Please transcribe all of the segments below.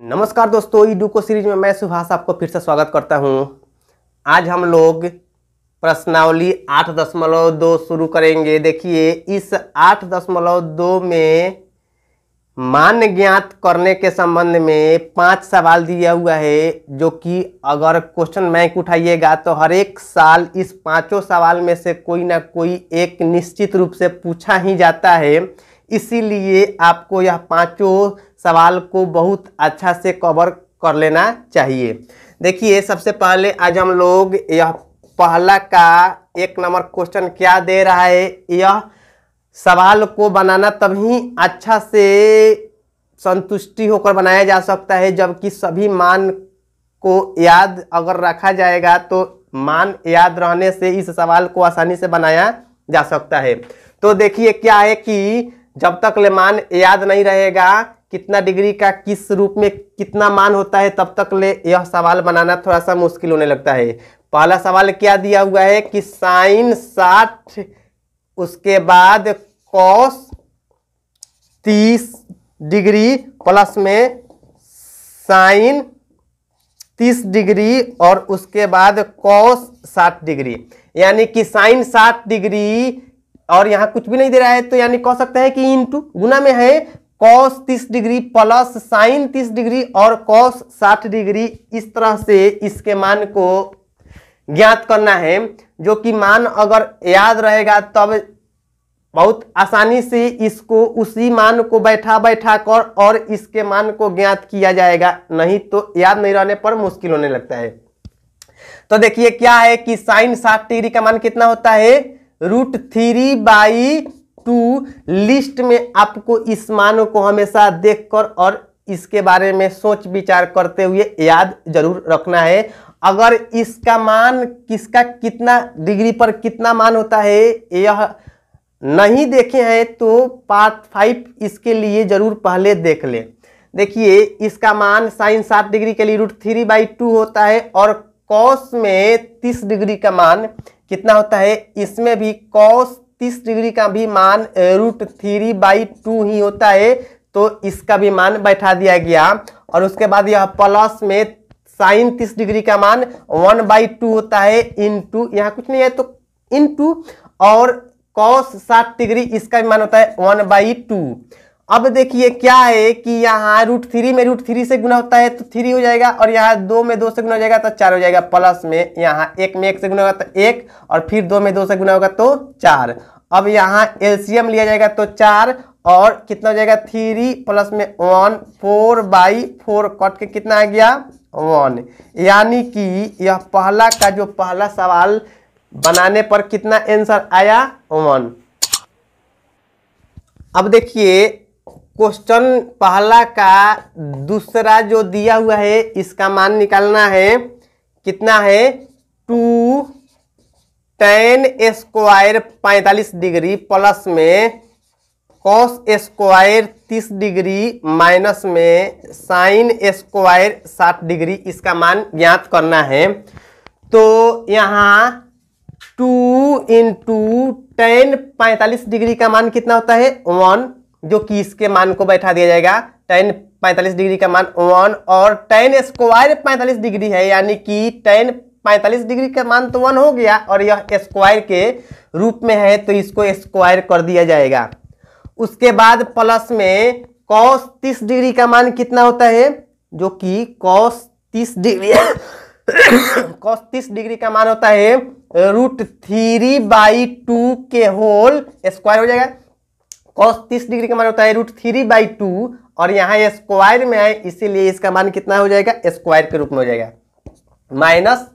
नमस्कार दोस्तों, ईडुको सीरीज में मैं सुभाष आपको फिर से स्वागत करता हूं। आज हम लोग प्रश्नावली 8.2 शुरू करेंगे। देखिए, इस 8.2 में मान ज्ञात करने के संबंध में 5 सवाल दिया हुआ है, जो कि अगर क्वेश्चन बैंक उठाइएगा तो हर एक साल इस 5 सवाल में से कोई ना कोई एक निश्चित रूप से पूछा ही जाता है। इसीलिए आपको यह 5 सवाल को बहुत अच्छा से कवर कर लेना चाहिए। देखिए, सबसे पहले आज हम लोग यह पहला का 1 नंबर क्वेश्चन क्या दे रहा है। यह सवाल को बनाना तभी अच्छा से संतुष्टि होकर बनाया जा सकता है जबकि सभी मान को याद अगर रखा जाएगा तो मान याद रहने से इस सवाल को आसानी से बनाया जा सकता है। तो देखिए क्या है कि जब तक ले मान याद नहीं रहेगा कितना डिग्री का किस रूप में कितना मान होता है, तब तक ले यह सवाल बनाना थोड़ा सा मुश्किल होने लगता है। पहला सवाल क्या दिया हुआ है कि साइन 60 उसके बाद कॉस 30 डिग्री प्लस में साइन 30 डिग्री और उसके बाद कॉस 60 डिग्री, यानी कि साइन 60 डिग्री और यहाँ कुछ भी नहीं दे रहा है तो यानी कह सकते हैं कि इनटू गुना में है cos 30 degree plus sign 30 degree और कॉस 60 डिग्री। इस तरह से इसके मान को ज्ञात करना है, जो कि मान अगर याद रहेगा तब बहुत आसानी से इसको उसी मान को बैठा कर और इसके मान को ज्ञात किया जाएगा, नहीं तो याद नहीं रहने पर मुश्किल होने लगता है। तो देखिए क्या है कि साइन 60 डिग्री का मान कितना होता है, √3/2। लिस्ट में आपको इस मान को हमेशा देखकर और इसके बारे में सोच विचार करते हुए याद जरूर रखना है। अगर इसका मान किसका कितना डिग्री पर कितना मान होता है यह नहीं देखे हैं तो पार्ट 5 इसके लिए जरूर पहले देख लें। देखिए, इसका मान साइन 60 डिग्री के लिए √3/2 होता है और कॉस में 30 डिग्री का मान कितना होता है, इसमें भी कॉस 30 डिग्री का भी मान √3/2 ही होता है, तो इसका भी मान बैठा दिया गया। और उसके बाद यह प्लस में साइन 30 डिग्री का मान 1/2 होता है इंटू, यहाँ कुछ नहीं है तो इंटू, और कॉस 60 डिग्री इसका भी मान होता है 1/2। अब देखिए क्या है कि यहाँ √3 में √3 से गुना होता है तो 3 हो जाएगा और यहाँ 2 में 2 से गुना हो जाएगा तो 4 हो जाएगा, प्लस में यहाँ 1 में 1 से गुना होगा तो 1 और फिर 2 में 2 से गुना होगा तो 4। अब यहाँ एलसीएम लिया जाएगा तो 4 और कितना हो जाएगा 3 प्लस में 1 4/4 कट के कितना आ गया 1, यानी कि यह पहला का जो पहला सवाल बनाने पर कितना आंसर आया 1। अब देखिए क्वेश्चन पहला का दूसरा जो दिया हुआ है इसका मान निकालना है, कितना है 2 tan स्क्वायर 45 डिग्री प्लस में कॉस स्क्वायर 30 डिग्री माइनस में साइन स्क्वायर 60 डिग्री, इसका मान ज्ञात करना है। तो यहाँ 2 × tan 45 डिग्री का मान कितना होता है 1, जो कि इसके मान को बैठा दिया जाएगा। tan 45 डिग्री का मान 1 और tan स्क्वायर 45 डिग्री है, यानी कि tan 45 डिग्री का मान तो 1 हो गया और यह स्क्वायर के रूप में है तो इसको स्क्वायर कर दिया जाएगा। उसके बाद प्लस में cos 30 डिग्री का मान कितना होता है, जो कि cos 30 डिग्री cos 30 डिग्री का मान होता है √3/2 के होल स्क्वायर हो जाएगा। cos 30 डिग्री का मान होता है √3/2 और यहाँ स्क्वायर में है इसीलिए इसका मान कितना हो जाएगा स्क्वायर के रूप में हो जाएगा। माइनस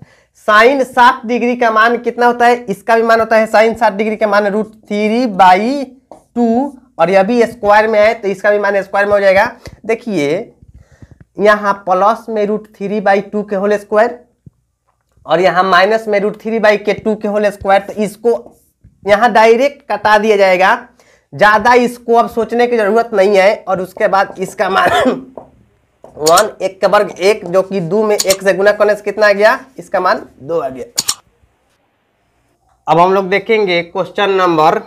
साइन 60 डिग्री का मान कितना होता है, इसका भी मान होता है साइन 60 डिग्री का मान √3/2 और यह भी स्क्वायर में है तो इसका भी मान स्क्वायर में हो जाएगा। देखिए यहाँ प्लस में √3/2 के होल स्क्वायर और यहाँ माइनस में √3/2 के होल स्क्वायर, तो इसको यहाँ डायरेक्ट कटा दिया जाएगा, ज्यादा इसको अब सोचने की जरूरत नहीं है। और उसके बाद इसका मान 1 1 का वर्ग 1, जो कि 2 में 1 से गुना करने से कितना आ गया, इसका मान 2 आ गया। अब हम लोग देखेंगे क्वेश्चन नंबर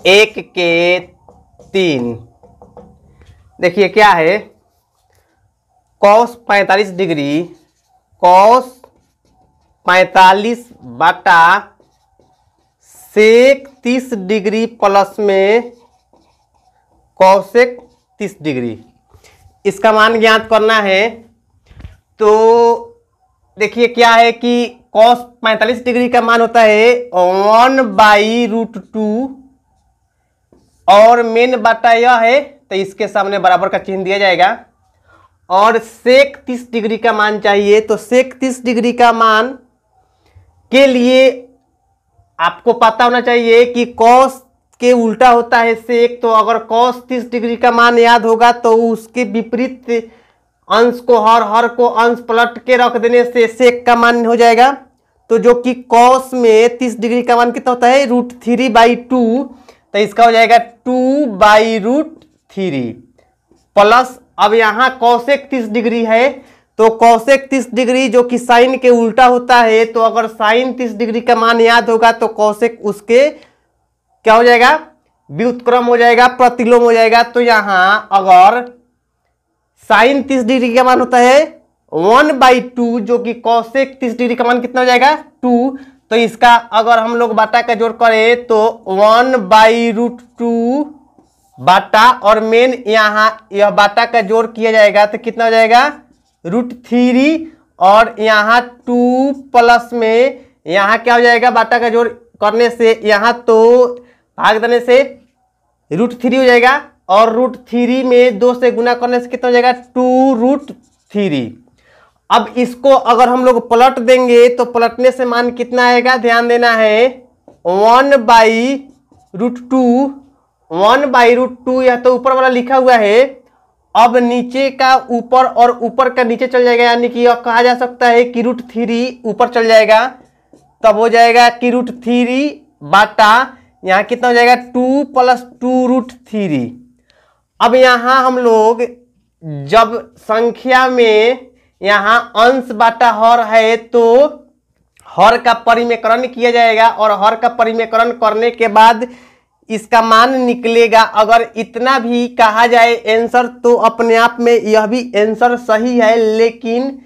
1 के 3। देखिए क्या है कॉस 45 डिग्री, कॉस 45 बटा सेक 30 डिग्री प्लस में कॉसेक 30 डिग्री, इसका मान ज्ञात करना है। तो देखिए क्या है कि कॉस 45 डिग्री का मान होता है 1/√2 और मेन बटा यह है तो इसके सामने बराबर का चिन्ह दिया जाएगा। और सेक 30 डिग्री का मान चाहिए, तो सेक 30 डिग्री का मान के लिए आपको पता होना चाहिए कि कॉस के उल्टा होता है सेक। तो अगर कॉस 30 डिग्री का मान याद होगा तो उसके विपरीत अंश को हर को अंश पलट के रख देने से सेक का मान हो जाएगा। तो जो कि कॉस में 30 डिग्री का मान कितना होता है √3/2, तो इसका हो जाएगा 2/√3 प्लस, अब यहाँ कॉसेक 30 डिग्री है तो कॉसेक 30 डिग्री जो कि साइन के उल्टा होता है, तो अगर साइन 30 डिग्री का मान याद होगा तो कॉसेक उसके क्या हो जाएगा, व्युत्क्रम हो जाएगा, प्रतिलोम हो जाएगा। तो यहाँ अगर साइन 30 डिग्री का मान होता है 1/2 जो कि कॉसेक 30 डिग्री का मान कितना हो जाएगा 2, तो इसका अगर हम लोग बाटा का जोड़ करें तो 1/√2 बाटा और मेन यहाँ यह बाटा का जोड़ किया जाएगा तो कितना हो जाएगा √3 और यहाँ 2 प्लस में यहाँ क्या हो जाएगा बाटा का जोड़ करने से यहाँ तो भाग देने से √3 हो जाएगा और √3 में 2 से गुना करने से कितना हो जाएगा 2√3। अब इसको अगर हम लोग पलट देंगे तो पलटने से मान कितना आएगा, ध्यान देना है 1/√2 यह तो ऊपर वाला लिखा हुआ है। अब नीचे का ऊपर और ऊपर का नीचे चल जाएगा, यानी कि यह कहा जा सकता है कि √3 ऊपर चल जाएगा, तब हो जाएगा कि √3 बाटा यहाँ कितना हो जाएगा 2 + 2√3। अब यहाँ हम लोग जब संख्या में यहाँ अंश बाटा हर है तो हर का परिमेकरण किया जाएगा और हर का परिमेकरण करने के बाद इसका मान निकलेगा। अगर इतना भी कहा जाए आंसर तो अपने आप में यह भी आंसर सही है, लेकिन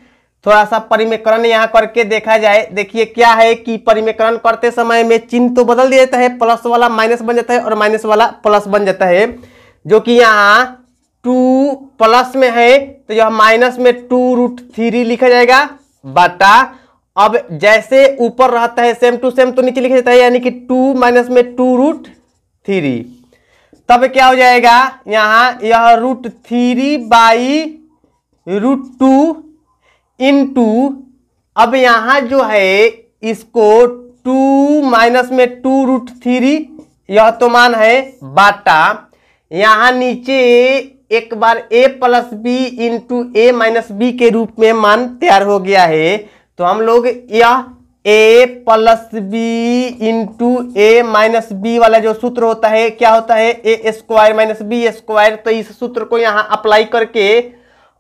थोड़ा सा परिमेकरण यहाँ करके देखा जाए। देखिए क्या है कि परिमेकरण करते समय में चिन्ह तो बदल दिया जाता है, प्लस वाला माइनस बन जाता है और माइनस वाला प्लस बन जाता है। जो कि यहाँ 2 प्लस में है तो यह माइनस में 2√3 लिखा जाएगा बटा, अब जैसे ऊपर रहता है सेम टू सेम तो नीचे लिखा जाता है, यानी कि 2 माइनस में 2√3, तब क्या हो जाएगा यहाँ यह √3/√2 इंटू, अब यहाँ जो है इसको 2 माइनस में 2√3 यह तो मान है बाटा, यहाँ नीचे एक बार a + b into a - b के रूप में मान तैयार हो गया है। तो हम लोग यह a + b into a - b वाला जो सूत्र होता है क्या होता है a² - b², तो इस सूत्र को यहाँ अप्लाई करके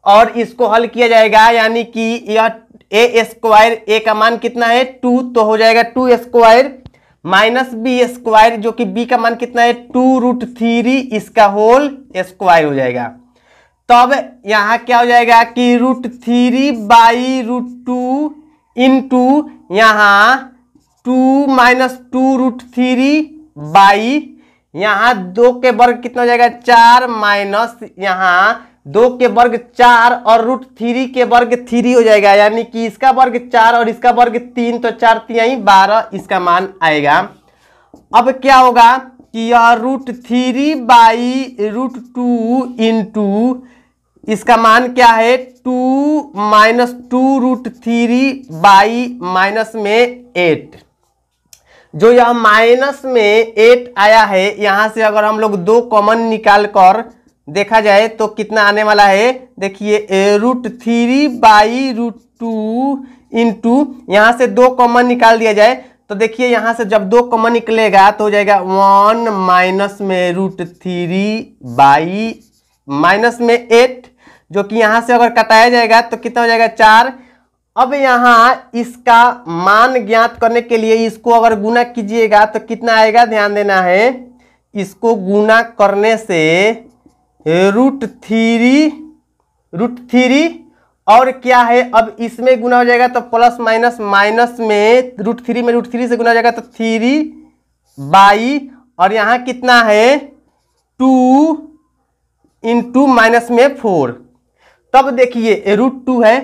और इसको हल किया जाएगा, यानी कि यह a² a का मान कितना है 2, तो हो जाएगा 2² - b² जो कि b का मान कितना है 2√3 इसका होल स्क्वायर हो जाएगा। तब यहाँ क्या हो जाएगा कि √3/√2 इंटू यहाँ 2 माइनस 2√3 यहाँ 2 के वर्ग कितना हो जाएगा 4 माइनस यहाँ 2 के वर्ग 4 और √3 के वर्ग 3 हो जाएगा, यानी कि इसका वर्ग 4 और इसका वर्ग 3, तो 4 × 12 इसका मान आएगा। अब क्या होगा कि यह √3/√2 इंटू इसका मान क्या है 2 माइनस 2√3 माइनस में 8, जो यह माइनस में 8 आया है। यहां से अगर हम लोग 2 कॉमन निकाल कर देखा जाए तो कितना आने वाला है, देखिए √3/√2 इंटू यहाँ से 2 कॉमन निकाल दिया जाए तो देखिए यहाँ से जब 2 कॉमन निकलेगा तो हो जाएगा 1 माइनस में √3 माइनस में 8, जो कि यहाँ से अगर कटाया जाएगा तो कितना हो जाएगा 4। अब यहाँ इसका मान ज्ञात करने के लिए इसको अगर गुना कीजिएगा तो कितना आएगा, ध्यान देना है, इसको गुना करने से √3 और क्या है, अब इसमें गुना हो जाएगा तो प्लस माइनस, माइनस में √3 में √3 से गुना हो जाएगा तो 3/, और यहाँ कितना है 2 इंटू माइनस में 4। तब देखिए √2 है,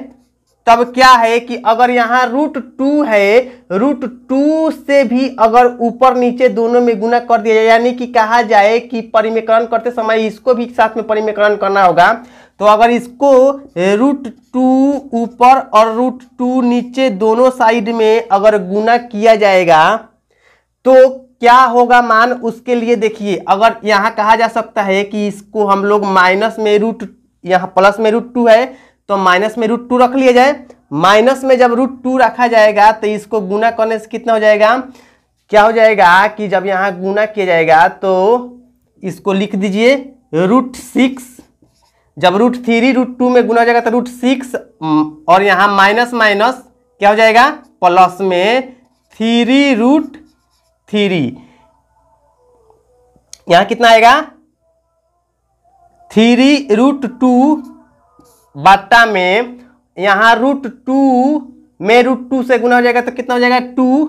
तब क्या है कि अगर यहाँ √2 है, √2 से भी अगर ऊपर नीचे दोनों में गुना कर दिया जाए, यानी कि कहा जाए कि परिमेयकरण करते समय इसको भी साथ में परिमेयकरण करना होगा, तो अगर इसको √2 ऊपर और √2 नीचे दोनों साइड में अगर गुना किया जाएगा तो क्या होगा मान, उसके लिए देखिए अगर यहाँ कहा जा सकता है कि इसको हम लोग माइनस में यहाँ प्लस में √2 है तो माइनस में √2 रख लिया जाए। माइनस में जब √2 रखा जाएगा तो इसको गुना करने से कितना हो जाएगा, क्या हो जाएगा कि जब यहाँ गुना किया जाएगा तो इसको लिख दीजिए √6, जब √3 √2 में गुना हो जाएगा तो √6, और यहाँ माइनस माइनस क्या हो जाएगा प्लस में 3√3, यहाँ कितना आएगा 3√2 बटा में यहाँ √2 में √2 से गुना हो जाएगा तो कितना हो जाएगा 2,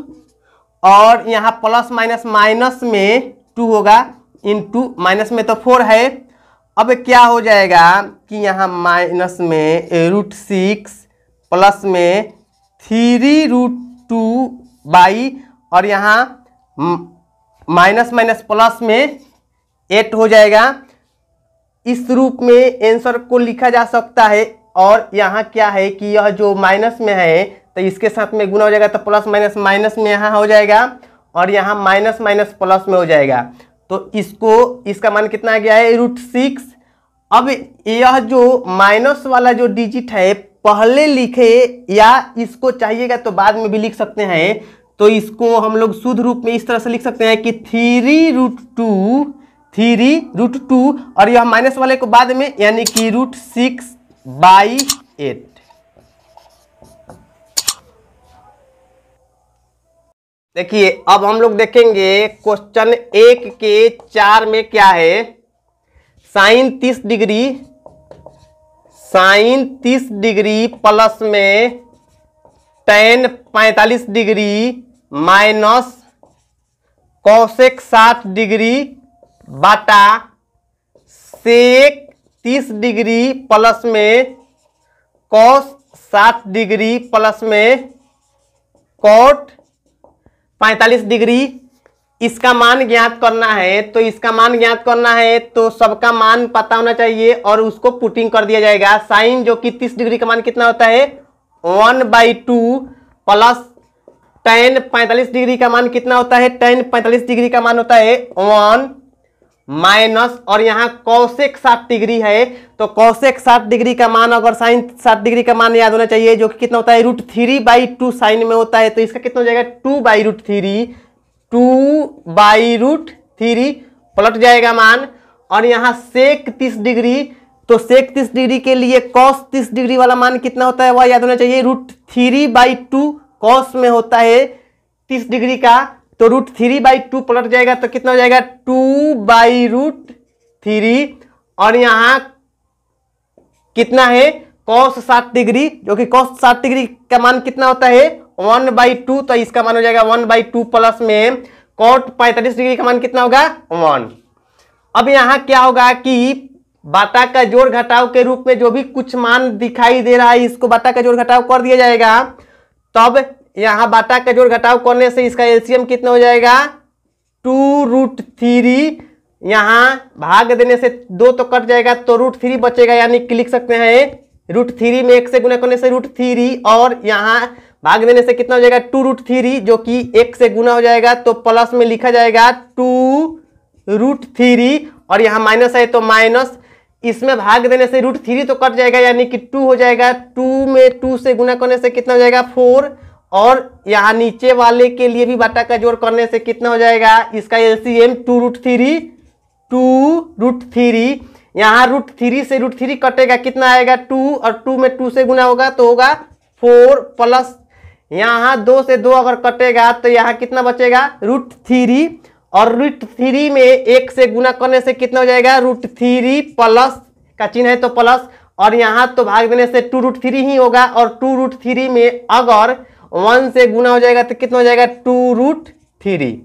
और यहाँ प्लस माइनस माइनस में 2 होगा, इंटू माइनस में तो 4 है। अब क्या हो जाएगा कि यहाँ माइनस में √6 प्लस में 3√2/, और यहाँ माइनस माइनस प्लस में 8 हो जाएगा। इस रूप में आंसर को लिखा जा सकता है। और यहाँ क्या है कि यह जो माइनस में है तो इसके साथ में गुना हो जाएगा तो प्लस माइनस माइनस में यहाँ हो जाएगा, और यहाँ माइनस माइनस प्लस में हो जाएगा, तो इसका मान कितना आ गया है √6। अब यह जो माइनस वाला जो डिजिट है पहले लिखे या इसको चाहिएगा तो बाद में भी लिख सकते हैं, तो इसको हम लोग शुद्ध रूप में इस तरह से लिख सकते हैं कि 3√2 और यह माइनस वाले को बाद में, यानी कि √6/8। देखिए अब हम लोग देखेंगे क्वेश्चन 1 के 4 में क्या है। साइन 30 डिग्री प्लस में tan 45 degree minus cosec 60 degree बटा सेक 30 डिग्री प्लस में कॉस 60 डिग्री प्लस में कॉट 45 डिग्री। इसका मान ज्ञात करना है, तो इसका मान ज्ञात करना है तो सबका मान पता होना चाहिए और उसको पुटिंग कर दिया जाएगा। साइन जो कि 30 डिग्री का मान कितना होता है 1/2 प्लस tan 45 डिग्री का मान कितना होता है, tan 45 डिग्री का मान होता है 1 माइनस, और यहाँ कौसेक 60 डिग्री है तो कौसेक 60 डिग्री का मान, अगर साइन 60 डिग्री का मान याद होना चाहिए जो कि कितना होता है √3/2 साइन में होता है, तो इसका कितना हो जाएगा 2/√3 पलट जाएगा मान। और यहाँ सेक 30 डिग्री, तो सेक 30 डिग्री के लिए कॉस 30 डिग्री वाला मान कितना होता है वह याद होना चाहिए √3/2 कॉस में होता है 30 डिग्री का, तो √3/2 पलट जाएगा तो कितना हो जाएगा 2/√3। और यहाँ कितना है कॉस 60 डिग्री, जो कि कॉस 60 डिग्री का मान कितना होता है 1/2, तो इसका मान हो जाएगा 1/2 प्लस में कॉट 45 डिग्री का मान कितना होगा 1। अब यहाँ क्या होगा कि बाटा का जोड़ घटाव के रूप में जो भी कुछ मान दिखाई दे रहा है इसको बाटा का जोड़ घटाव कर दिया जाएगा। तब यहाँ बाटा का जोड़ घटाव करने से इसका एलसीएम कितना हो जाएगा 2√3, यहाँ भाग देने से 2 तो कट जाएगा तो √3 बचेगा, यानी कि लिख सकते हैं √3 में 1 से गुना करने से √3, और यहाँ भाग देने से कितना हो जाएगा 2√3 जो कि 1 से गुना हो जाएगा तो प्लस में लिखा जाएगा 2√3, और यहाँ माइनस है तो माइनस, इसमें भाग देने से √3 तो कट जाएगा यानी कि 2 हो जाएगा, 2 में 2 से गुना करने से कितना हो जाएगा 4, और यहाँ नीचे वाले के लिए भी बाटा का जोड़ करने से कितना हो जाएगा इसका एलसीएम 2√3, यहाँ √3 से √3 कटेगा कितना आएगा 2, और 2 में 2 से गुना होगा तो होगा 4 प्लस यहाँ 2 से 2 अगर कटेगा तो यहाँ कितना बचेगा √3, और √3 में 1 से गुना करने से कितना हो जाएगा √3 प्लस का चिन्ह है तो प्लस, और यहाँ तो भाग देने से 2√3 ही होगा, और 2√3 में अगर 1 से गुना हो जाएगा तो कितना हो जाएगा 2√3।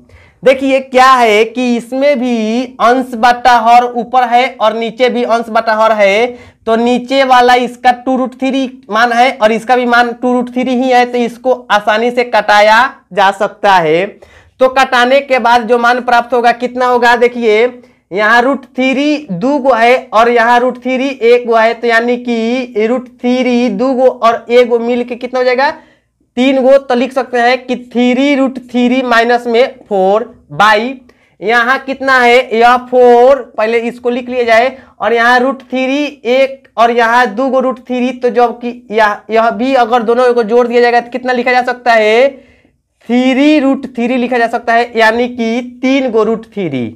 देखिए क्या है कि इसमें भी अंश बटा हर ऊपर है और नीचे भी अंश बटा हर है, तो नीचे वाला इसका 2√3 मान है और इसका भी मान 2√3 ही है, तो इसको आसानी से काटाया जा सकता है। तो काटाने के बाद जो मान प्राप्त होगा कितना होगा, देखिए यहाँ √3 दो गो है और यहाँ √3 एक गो है, तो यानी कि √3 दो गो और एक गो मिल के कितना हो जाएगा 3 गो। तो लिख सकते हैं कि 3√3 माइनस में 4 बाई यहाँ कितना है, यह 4 पहले इसको लिख लिया जाए, और यहाँ √3 एक और यहाँ दो गो √3, तो जब कि यह भी अगर दोनों को जोड़ दिया जाएगा तो कितना लिखा जा सकता है 3√3 लिखा जा सकता है, यानी कि 3 गो √3।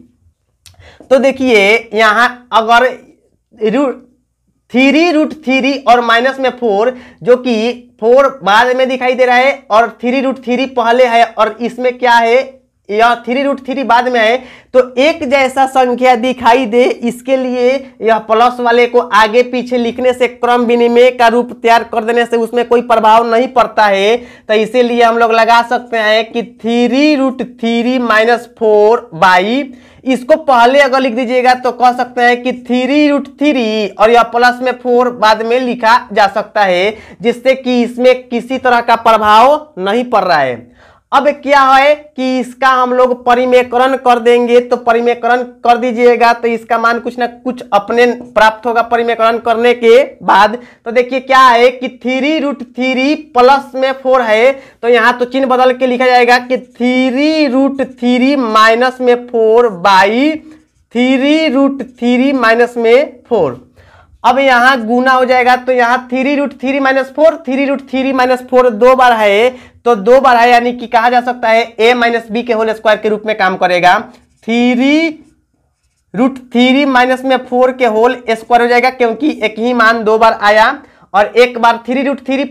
तो देखिए यहाँ अगर 3√3 और माइनस में 4, जो कि 4 बाद में दिखाई दे रहा है और 3√3 पहले है, और इसमें क्या है यह 3√3 बाद में है, तो एक जैसा संख्या दिखाई दे इसके लिए यह प्लस वाले को आगे पीछे लिखने से क्रम विनिमय का रूप तैयार कर देने से उसमें कोई प्रभाव नहीं पड़ता है। तो इसीलिए हम लोग लगा सकते हैं कि 3√3 माइनस 4 बाई, इसको पहले अगर लिख दीजिएगा तो कह सकते हैं कि 3√3 और यह प्लस में 4 बाद में लिखा जा सकता है, जिससे कि इसमें किसी तरह का प्रभाव नहीं पड़ रहा है। अब क्या है कि इसका हम लोग परिमेयकरण कर देंगे, तो परिमेयकरण कर दीजिएगा तो इसका मान कुछ ना कुछ अपने प्राप्त होगा परिमेयकरण करने के बाद। तो देखिए क्या है कि 3√3 प्लस में 4 है, तो यहाँ तो चिन्ह बदल के लिखा जाएगा कि 3√3 माइनस में 4 बाई 3√3 माइनस में 4। अब यहाँ गुना हो जाएगा, तो यहाँ 3√3 माइनस 4, 3√3 माइनस 4 दो बार है, तो दो बार है, यानी कि कहा जा सकता है a माइनस बी के होल स्क्वायर के रूप में काम करेगा। 3√3 माइनस में 4 के होल स्क्वायर हो जाएगा, क्योंकि एक ही मान दो बार आया, और एक बार 3√3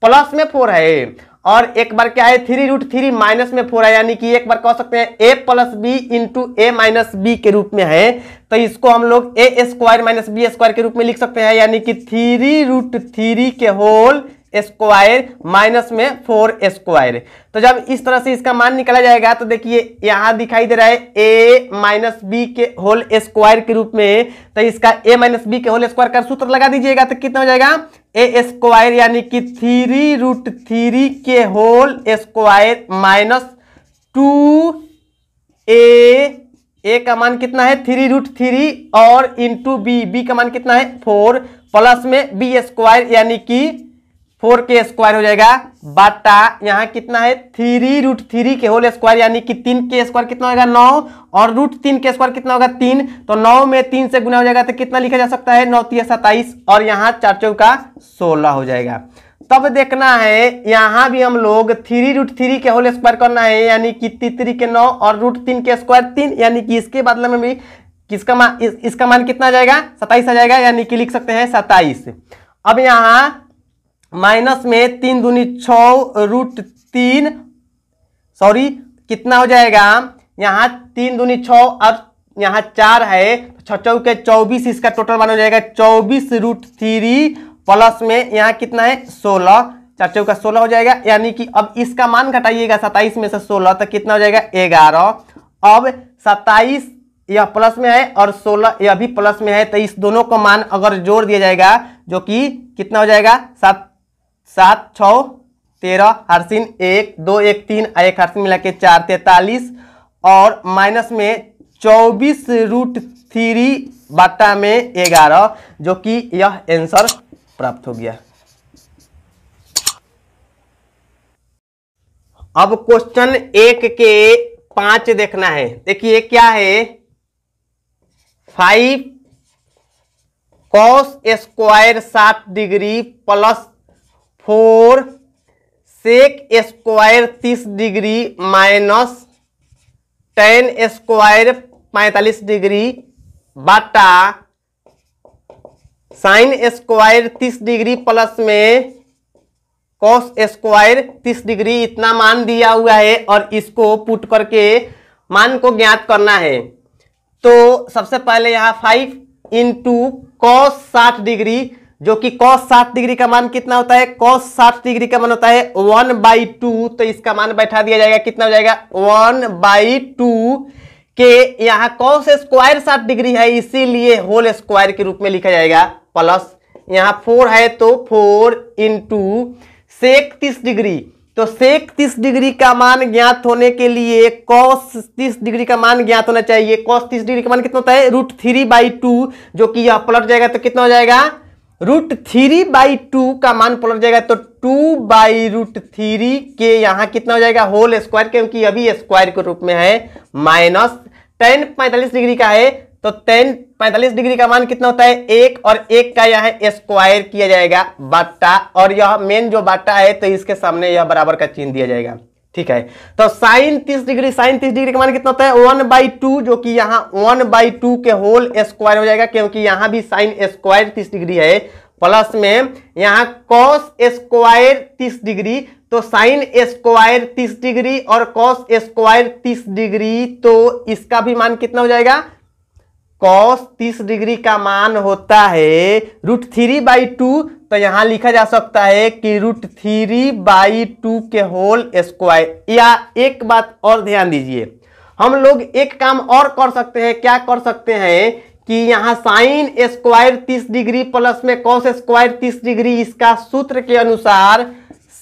प्लस में 4 है और एक बार क्या है 3√3 माइनस में 4 है, यानी कि एक बार कह सकते हैं a plus B into A minus B के रूप में है। तो इसको हम लोग a square minus B square के रूप में लिख सकते हैं, यानी कि 3√3 के होल स्क्वायर माइनस में 4 स्क्वायर। तो जब इस तरह से इसका मान निकाला जाएगा तो देखिए यहां दिखाई दे रहा है a माइनस बी के होल स्क्वायर के रूप में, तो इसका a माइनस बी के होल स्क्वायर का सूत्र लगा दीजिएगा तो कितना हो जाएगा a स्क्वायर, यानी कि 3√3 के होल स्क्वायर माइनस 2a का मान कितना है 3√3 और इंटू b का मान कितना है 4 प्लस में b स्क्वायर, यानी कि 4 के स्क्वायर हो जाएगा बाटा यहाँ कितना है 3√3 के होल स्क्वायर, यानी कि 3 के स्क्वायर कितना होगा 9 और √3 के स्क्वायर कितना होगा 3, तो 9 में 3 से गुना हो जाएगा तो कितना लिखा जा सकता है 9 3 27 और यहाँ 4 चौका 16 हो जाएगा। तब देखना है यहाँ भी हम लोग 3√3 के होल स्क्वायर करना है, यानी कि 3 के 9 और √3 के स्क्वायर 3, यानी कि इसके बदले में भी किसका मान इसका मान कितना आ जाएगा 27 आ जाएगा, यानी कि लिख सकते हैं 27। अब यहाँ माइनस में 3 दूनी 6 √3 सॉरी कितना हो जाएगा यहाँ 3 दूनी 6 और यहाँ 4 है, 6 चौके 24 इसका टोटल मान हो जाएगा 24√3 प्लस में यहाँ कितना है 16, 4 चौका 16 हो जाएगा, यानी कि अब इसका मान घटाइएगा 27 में से 16 तो कितना हो जाएगा 11। अब 27 यह प्लस में है और 16 यह भी प्लस में है, तो इस दोनों का मान अगर जोड़ दिया जाएगा जो कि कितना हो जाएगा 7 6 13 हरसिन 1 2 1 3 1 हरसिन मिला के 4 43 और माइनस में 24√3 बटा में 11, जो कि यह आंसर प्राप्त हो गया। अब क्वेश्चन 1 के 5 देखना है। देखिए क्या है 5 cos square 60 degree plus 4 sec square 30 degree minus tan square 45 degree बटा साइन स्क्वायर 30 डिग्री प्लस में cos स्क्वायर 30 डिग्री, इतना मान दिया हुआ है और इसको पुट करके मान को ज्ञात करना है। तो सबसे पहले यहाँ 5 इंटू cos 60 डिग्री, जो कि cos 60 डिग्री का मान कितना होता है, cos 60 डिग्री का मान होता है 1/2। तो इसका मान बैठा दिया जाएगा, कितना हो जाएगा 1/2 के यहाँ cos स्क्वायर 60 डिग्री है इसीलिए होल स्क्वायर के रूप में लिखा जाएगा, प्लस यहाँ 4 है तो 4 इंटू सेक 30 डिग्री। तो सेक 30 डिग्री का मान ज्ञात होने के लिए cos 30 डिग्री का मान ज्ञात होना चाहिए। cos 30 डिग्री का मान कितना होता है √3/2, जो कि यह पलट जाएगा तो कितना हो जाएगा √3/2 का मान पलट जाएगा तो 2/√3 के यहाँ कितना हो जाएगा होल स्क्वायर, क्योंकि अभी स्क्वायर के रूप में है, माइनस tan 45 डिग्री का है तो tan 45 डिग्री का मान कितना होता है 1 और 1 का यहाँ स्क्वायर किया जाएगा बाटा, और यह मेन जो बाटा है तो इसके सामने यह बराबर का चिन्ह दिया जाएगा। ठीक है, तो sin 30 डिग्री का मान कितना होता है 1/2, जो कि यहाँ 1/2 के होल स्क्वायर हो जाएगा, क्योंकि यहाँ भी sin स्क्वायर 30 डिग्री है, प्लस में यहाँ cos स्क्वायर 30 डिग्री, तो sin स्क्वायर 30 डिग्री और cos स्क्वायर 30 डिग्री, तो इसका भी मान कितना हो जाएगा, cos 30 डिग्री का मान होता है √3/2। तो यहां लिखा जा सकता है कि √3/2 के होल स्क्वायर। या एक बात और ध्यान दीजिए, हम लोग एक काम और कर सकते हैं, क्या कर सकते हैं कि यहां sin स्क्वायर 30 डिग्री प्लस में cos स्क्वायर 30 डिग्री, इसका सूत्र के अनुसार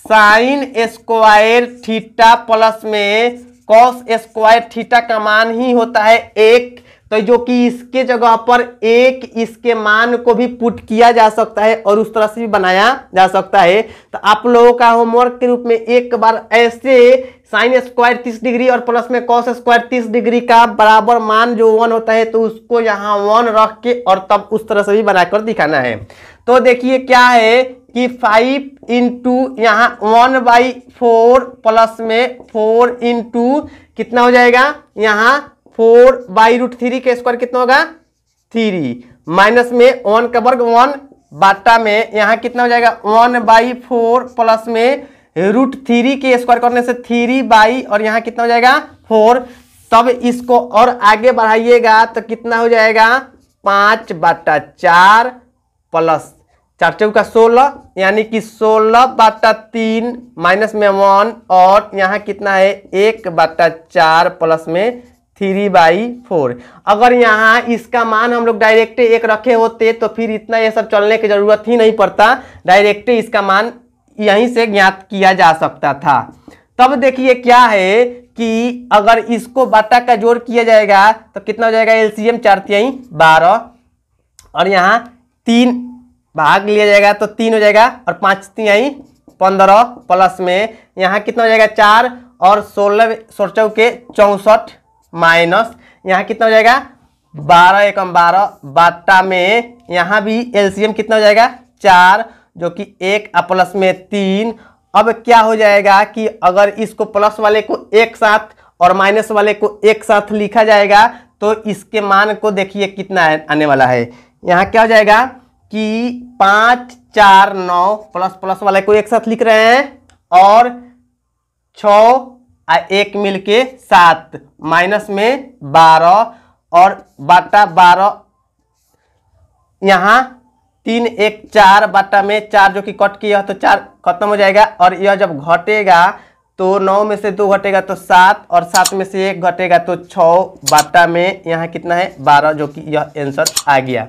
sin स्क्वायर थीटा प्लस में cos स्क्वायर थीटा का मान ही होता है 1। तो जो कि इसके जगह पर 1 इसके मान को भी पुट किया जा सकता है और उस तरह से भी बनाया जा सकता है। तो आप लोगों का होमवर्क के रूप में एक बार ऐसे sin स्क्वायर 30 डिग्री और प्लस में cos स्क्वायर 30 डिग्री का बराबर मान जो 1 होता है, तो उसको यहाँ 1 रख के और तब उस तरह से भी बनाकर दिखाना है। तो देखिए क्या है कि 5 इंटू यहाँ 1/4 प्लस में 4 इंटू कितना हो जाएगा, यहाँ 4/√3 के स्क्वायर कितना होगा 3, माइनस में 1 का वर्ग 1 बाटा में यहाँ कितना हो जाएगा 1/4 प्लस में √3 के स्क्वायर करने से 3 और यहाँ कितना हो जाएगा 4। तब इसको और आगे बढ़ाइएगा तो कितना हो जाएगा 5/4 प्लस 4 चौका 16, यानी कि 16/3 माइनस में 1 और यहाँ कितना है 1/4 प्लस में 3/4। अगर यहाँ इसका मान हम लोग डायरेक्ट 1 रखे होते तो फिर इतना ये सब चलने की जरूरत ही नहीं पड़ता, डायरेक्ट इसका मान यहीं से ज्ञात किया जा सकता था। तब देखिए क्या है कि अगर इसको बाटा का जोड़ किया जाएगा तो कितना हो जाएगा एलसीएम 4×3 12 और यहाँ 3 भाग लिया जाएगा तो 3 हो जाएगा और 5×3 15 प्लस में यहाँ कितना हो जाएगा 4 और 16 के 64 माइनस यहाँ कितना हो जाएगा 12 एकम 12 बाटा में यहाँ भी एलसीएम कितना हो जाएगा 4, जो कि 1 प्लस में 3। अब क्या हो जाएगा कि अगर इसको प्लस वाले को एक साथ और माइनस वाले को एक साथ लिखा जाएगा तो इसके मान को देखिए कितना आने वाला है। यहाँ क्या हो जाएगा कि 5 4 9 प्लस प्लस वाले को एक साथ लिख रहे हैं और 6 1 मिलके 7 माइनस में 12 और बाटा 12 यहाँ 3 1 4 बाटा में 4 जो कि कट किया तो 4 खत्म हो जाएगा और यह जब घटेगा तो 9 में से 2 घटेगा तो 7 और 7 में से 1 घटेगा तो 6 बाटा में यहाँ कितना है 12, जो कि यह आंसर आ गया।